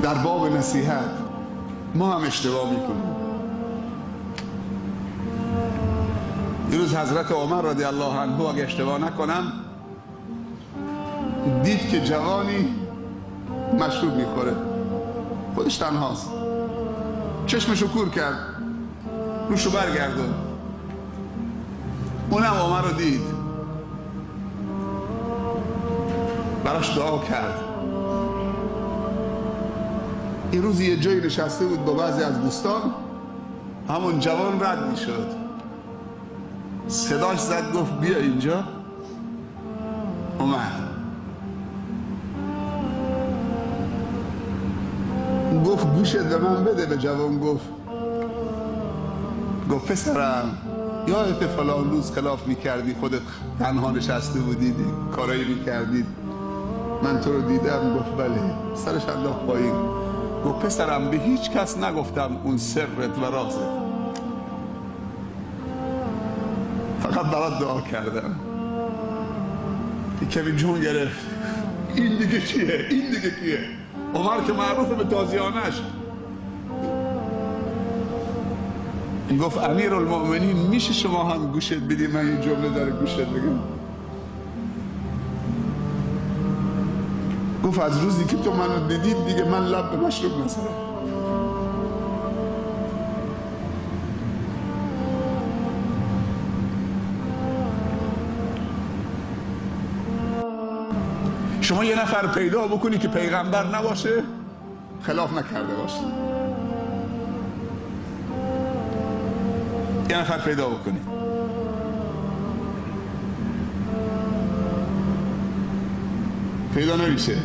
در باب نصیحت ما هم اشتباه میکنیم. دیروز حضرت عمر رضی الله عنه اگه اشتباه نکنم دید که جوانی مشروب میخوره، خودش تنهاست، چشمشو کور کرد، روشو برگردون. اونم عمر رو دید، براش دعا کرد. این روز یه جایی نشسته بود با بعضی از دوستان، همون جوان رد میشد، صداش زد گفت بیا اینجا. اومد گفت گوشت به من بده. به جوان گفت پسرم یادت فلان روز خلاف میکردی، خودت تنها نشسته بودید کارایی میکردید، من تو رو دیدم. گفت بله. سرش انداخت پایین. گفت پسرم به هیچ کس نگفتم اون سرت و رازت، فقط برات دعا کردم. کمی جون گرفت. این دیگه کیه؟ این دیگه کیه؟ عمر که معروفه به تازیانش. گفت امیرالمؤمنین میشه شما هم گوشت بدی من این جمله داره گوشت بگم؟ گفت از روزی که تو منو دیدید دیگه من لب به مشروب نزدم. شما یه نفر پیدا بکنی که پیغمبر نباشه، خلاف نکرده باشه. یه نفر پیدا بکنی پیدا نمیشه.